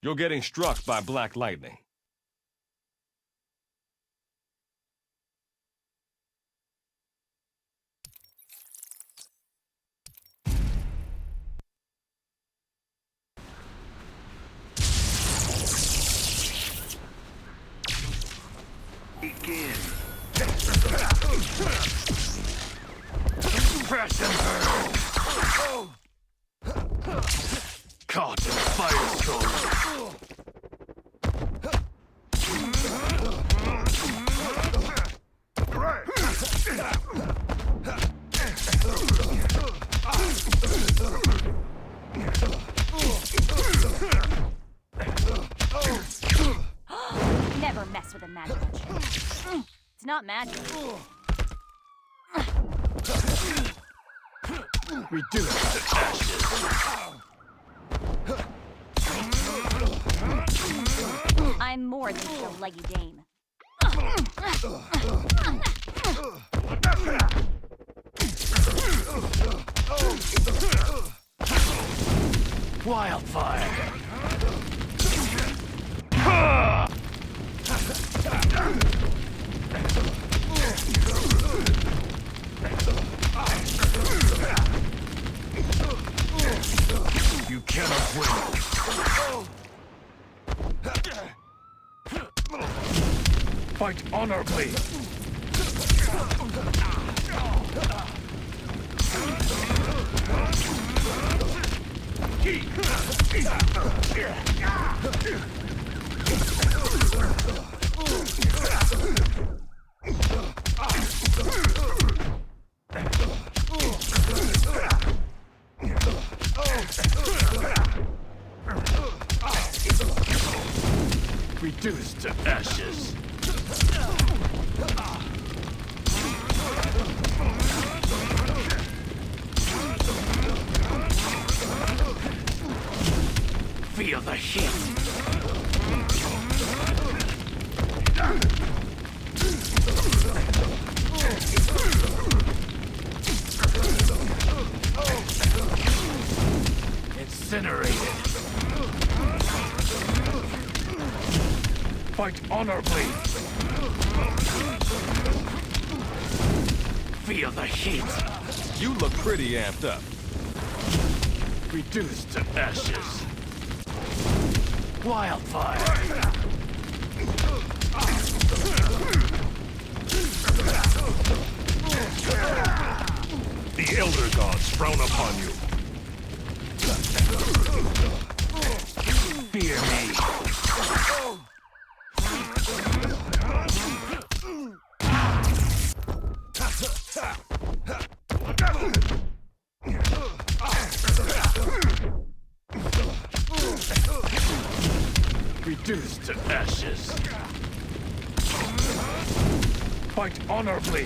You're getting struck by black lightning. Begin. Crash and burn. Caught in a firestorm. Never mess with a magical trick. It's not magic. Reduce to ashes. I'm more than just a leggy dame. Wildfire. You cannot win. Fight honorably. Reduced to ashes. Feel the heat. Incinerated. Fight honorably. Feel the heat. You look pretty amped up. Reduced to ashes. Wildfire. The Elder Gods frown upon you. Fear me. Reduced to ashes. Fight honorably.